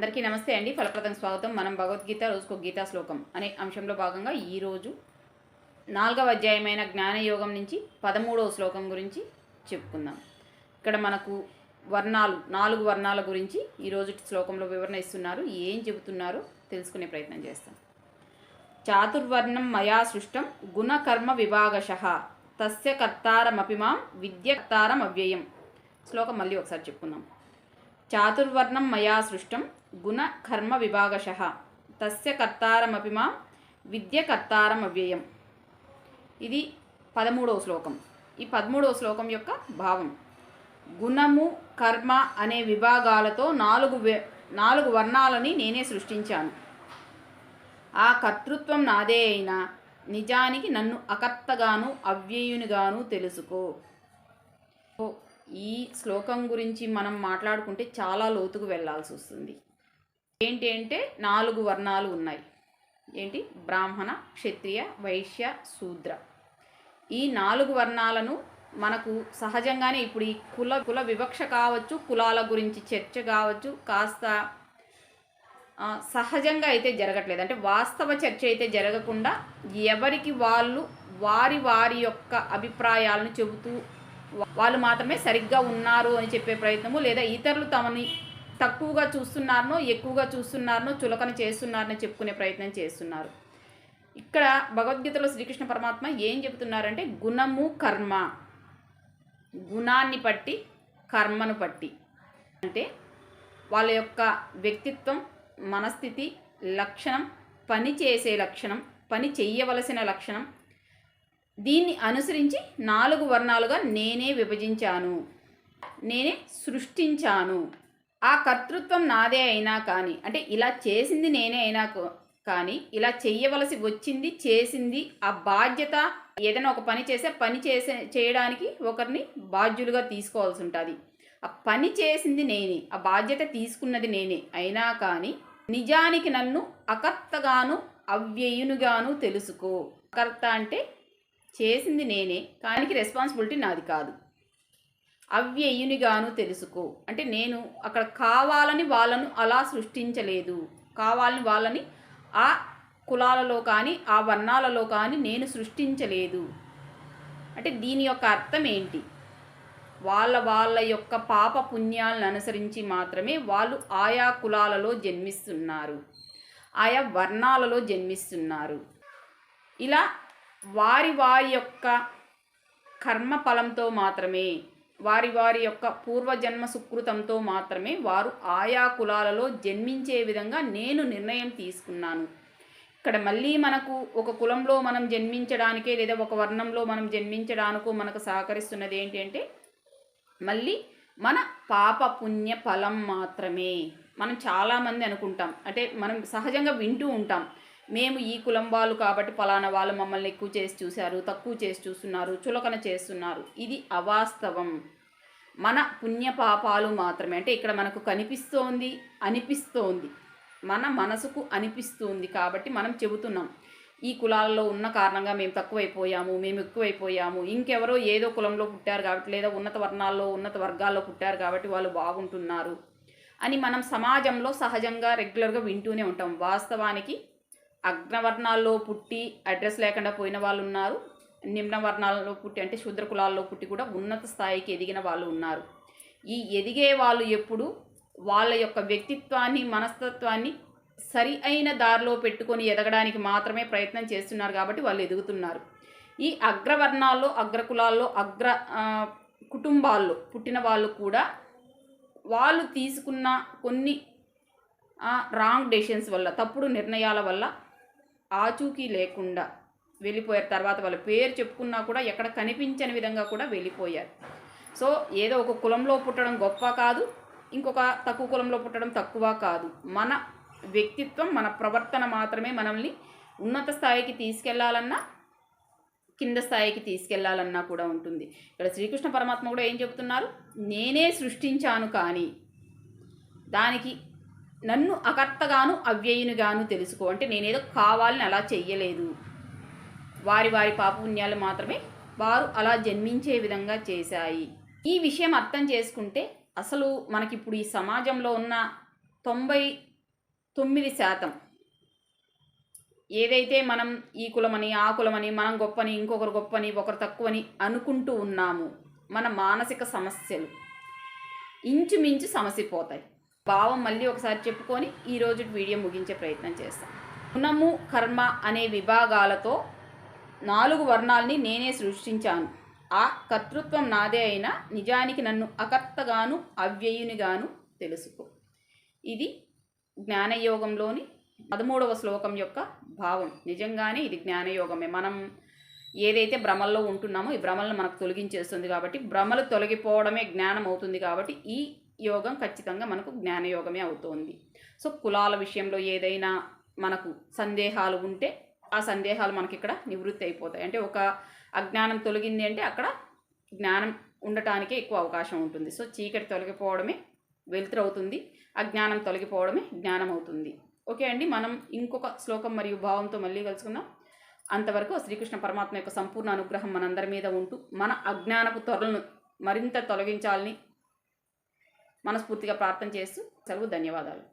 అందరికీ నమస్తే అండి. ఫలప్రదం స్వాగతం. మనం భగవద్గీత రోజుకో గీతా శ్లోకం అనే అంశంలో భాగంగా ఈరోజు 4వ అధ్యాయమైన జ్ఞానయోగం నుంచి 13వ శ్లోకం గురించి చెప్పుకుందాం. ఇక్కడ మనకు వర్ణాలు 4 వర్ణాల గురించి ఈరోజు శ్లోకంలో వివరణ ఇస్తున్నారు. ఏం చెబుతున్నారో తెలుసుకునే ప్రయత్నం చేస్తాం. చాతుర్వర్ణం మయా సృష్టం గుణకర్మ విభాగశః తస్య కర్తారమపి మాం విద్యకర్తారం అవ్యయం. శ్లోకం మళ్ళీ ఒకసారి చెప్పుకుందాం. చాతుర్వర్ణం మయా సృష్టం గుణ కర్మ విభాగశః తస్య కర్తారమపి మాం విద్యకర్తారం అవ్యయం. ఇది 13వ శ్లోకం. ఈ 13వ శ్లోకం యొక్క భావం, గుణము కర్మ అనే విభాగాలతో నాలుగు వర్ణాలని నేనే సృష్టించాను. ఆ కర్తృత్వం నాదే అయినా నిజానికి నన్ను అకర్తగాను అవ్యయునిగాను తెలుసుకో. ఈ శ్లోకం గురించి మనం మాట్లాడుకుంటే చాలా లోతుకు వెళ్ళాల్సి వస్తుంది. ఏంటి అంటే 4 వర్ణాలు ఉన్నాయి. ఏంటి? బ్రాహ్మణ, క్షత్రియ, వైశ్య, శూద్ర. ఈ 4 వర్ణాలను మనకు సహజంగానే ఇప్పుడు ఈ కుల వివక్ష కావచ్చు, కులాల గురించి చర్చ కావచ్చు, కాస్త సహజంగా అయితే జరగట్లేదు. అంటే వాస్తవ చర్చ అయితే జరగకుండా ఎవరికి వాళ్ళు వారి యొక్క అభిప్రాయాలను చెబుతూ వాళ్ళు మాత్రమే సరిగ్గా ఉన్నారు అని చెప్పే ప్రయత్నము, లేదా ఇతరులు తమని తక్కువగా చూస్తున్నారనో ఎక్కువగా చూస్తున్నారనో చులకన చేస్తున్నారని చెప్పుకునే ప్రయత్నం చేస్తున్నారు. ఇక్కడ భగవద్గీతలో శ్రీకృష్ణ పరమాత్మ ఏం చెబుతున్నారంటే గుణము కర్మ, గుణాన్ని బట్టి కర్మను బట్టి, అంటే వాళ్ళ యొక్క వ్యక్తిత్వం, మనస్థితి, లక్షణం, పని చేసే లక్షణం, పని చెయ్యవలసిన లక్షణం, దీన్ని అనుసరించి 4 వర్ణాలుగా నేనే విభజించాను, నేనే సృష్టించాను. ఆ కర్తృత్వం నాదే అయినా కానీ, అంటే ఇలా చేసింది నేనే అయినా కానీ, ఇలా చెయ్యవలసి వచ్చింది చేసింది, ఆ బాధ్యత, ఏదైనా ఒక పని చేయడానికి ఒకరిని బాధ్యులుగా తీసుకోవాల్సి ఉంటుంది. ఆ పని చేసింది నేనే, ఆ బాధ్యత తీసుకున్నది నేనే అయినా కానీ నిజానికి నన్ను అకర్తగాను అవ్యయునిగాను తెలుసుకో. అకర్త అంటే చేసింది నేనే కానీ రెస్పాన్సిబిలిటీ నాది కాదు. అవ్యయునిగాను తెలుసుకో అంటే నేను అక్కడ కావాలని వాళ్ళను అలా సృష్టించలేదు, కావాలని వాళ్ళని ఆ కులాలలో కానీ ఆ వర్ణాలలో కానీ నేను సృష్టించలేదు. అంటే దీని యొక్క అర్థం ఏంటి? వాళ్ళ యొక్క పాప పుణ్యాలను అనుసరించి మాత్రమే వాళ్ళు ఆయా కులాలలో జన్మిస్తున్నారు, ఆయా వర్ణాలలో జన్మిస్తున్నారు. ఇలా వారి యొక్క కర్మ ఫలంతో మాత్రమే, వారి యొక్క పూర్వజన్మ సుకృతంతో మాత్రమే వారు ఆయా కులాలలో జన్మించే విధంగా నేను నిర్ణయం తీసుకున్నాను. ఇక్కడ మళ్ళీ మనకు ఒక కులంలో మనం జన్మించడానికే లేదా ఒక వర్ణంలో మనం జన్మించడానికో మనకు సహకరిస్తున్నది ఏంటి అంటే మళ్ళీ మన పాప పుణ్య ఫలం మాత్రమే. మనం చాలామంది అనుకుంటాం, అంటే మనం సహజంగా వింటూ ఉంటాం, మేము ఈ కులం వాళ్ళు కాబట్టి పలానా వాళ్ళు మమ్మల్ని ఎక్కువ చేసి చూశారు, తక్కువ చేసి చూస్తున్నారు, చులకన చేస్తున్నారు. ఇది అవాస్తవం. మన పుణ్యపాపాలు మాత్రమే. అంటే ఇక్కడ మనకు కనిపిస్తోంది, అనిపిస్తోంది, మన మనసుకు అనిపిస్తుంది కాబట్టి మనం చెబుతున్నాం, ఈ కులాలలో ఉన్న కారణంగా మేము తక్కువైపోయాము, మేము ఎక్కువైపోయాము, ఇంకెవరో ఏదో కులంలో పుట్టారు కాబట్టి లేదా ఉన్నత వర్ణాల్లో ఉన్నత వర్గాల్లో పుట్టారు కాబట్టి వాళ్ళు బాగుంటున్నారు అని మనం సమాజంలో సహజంగా రెగ్యులర్గా వింటూనే ఉంటాం. వాస్తవానికి అగ్రవర్ణాల్లో పుట్టి అడ్రస్ లేకుండా పోయిన వాళ్ళు ఉన్నారు, నిమ్న వర్ణాలలో పుట్టి అంటే శూద్ర కులాల్లో పుట్టి కూడా ఉన్నత స్థాయికి ఎదిగిన వాళ్ళు ఉన్నారు. ఈ ఎదిగే వాళ్ళు ఎప్పుడు వాళ్ళ యొక్క వ్యక్తిత్వాన్ని, మనస్తత్వాన్ని సరి అయిన దారిలో పెట్టుకొని ఎదగడానికి మాత్రమే ప్రయత్నం చేస్తున్నారు కాబట్టి వాళ్ళు ఎదుగుతున్నారు. ఈ అగ్రవర్ణాల్లో, అగ్రకులాల్లో, కుటుంబాల్లో పుట్టిన వాళ్ళు కూడా వాళ్ళు తీసుకున్న కొన్ని రాంగ్ డెసిషన్స్ వల్ల, తప్పుడు నిర్ణయాల వల్ల ఆచూకీ లేకుండా వెళ్ళిపోయారు. తర్వాత వాళ్ళ పేరు చెప్పుకున్నా కూడా ఎక్కడ కనిపించని విధంగా కూడా వెళ్ళిపోయారు. సో ఏదో ఒక కులంలో పుట్టడం గొప్ప కాదు, ఇంకొక తక్కువ కులంలో పుట్టడం తక్కువ కాదు. మన వ్యక్తిత్వం, మన ప్రవర్తన మాత్రమే మనల్ని ఉన్నత స్థాయికి తీసుకెళ్లాలన్నా కింద స్థాయికి తీసుకెళ్లాలన్నా కూడా ఉంటుంది. ఇక్కడ శ్రీకృష్ణ పరమాత్మ కూడా ఏం చెబుతున్నారు? నేనే సృష్టించాను కానీ దానికి నన్ను అకర్తగాను అవ్యయునిగాను తెలుసుకో. అంటే నేనేదో కావాలని అలా చెయ్యలేదు, వారి పాపపుణ్యాలు మాత్రమే వారు అలా జన్మించే విధంగా చేశాయి. ఈ విషయం అర్థం చేసుకుంటే అసలు మనకిప్పుడు ఈ సమాజంలో ఉన్న 9% ఏదైతే మనం ఈ కులమని ఆ కులమని మనం గొప్పని ఇంకొకరు గొప్పని ఒకరు తక్కువని అనుకుంటూ ఉన్నాము, మన మానసిక సమస్యలు ఇంచుమించు సమసిపోతాయి. భావం మళ్ళీ ఒకసారి చెప్పుకొని ఈరోజు వీడియో ముగించే ప్రయత్నం చేస్తాం. గుణము కర్మ అనే విభాగాలతో 4 వర్ణాలని నేనే సృష్టించాను. ఆ కర్తృత్వం నాదే అయినా నిజానికి నన్ను అకర్తగాను అవ్యయునిగాను తెలుసుకో. ఇది జ్ఞానయోగంలోని 13వ శ్లోకం యొక్క భావం. నిజంగానే ఇది జ్ఞానయోగమే. మనం ఏదైతే భ్రమల్లో ఉంటున్నామో ఈ భ్రమలను మనకు తొలగించేస్తుంది కాబట్టి, భ్రమలు తొలగిపోవడమే జ్ఞానం అవుతుంది కాబట్టి ఈ యోగం ఖచ్చితంగా మనకు జ్ఞానయోగమే అవుతుంది. సో కులాల విషయంలో ఏదైనా మనకు సందేహాలు ఉంటే ఆ సందేహాలు మనకి ఇక్కడ నివృత్తి అయిపోతాయి. అంటే ఒక అజ్ఞానం తొలగింది అంటే అక్కడ జ్ఞానం ఉండటానికే ఎక్కువ అవకాశం ఉంటుంది. సో చీకటి తొలగిపోవడమే వెలుతురు అవుతుంది, అజ్ఞానం తొలగిపోవడమే జ్ఞానం అవుతుంది. ఓకే అండి, మనం ఇంకొక శ్లోకం మరియు భావంతో మళ్ళీ కలుసుకుందాం. అంతవరకు శ్రీకృష్ణ పరమాత్మ యొక్క సంపూర్ణ అనుగ్రహం మనందరి మీద ఉంటూ మన అజ్ఞానపు త్వరలను మరింత తొలగించాలని మనస్ఫూర్తిగా ప్రార్థన చేస్తూ సెలవు. ధన్యవాదాలు.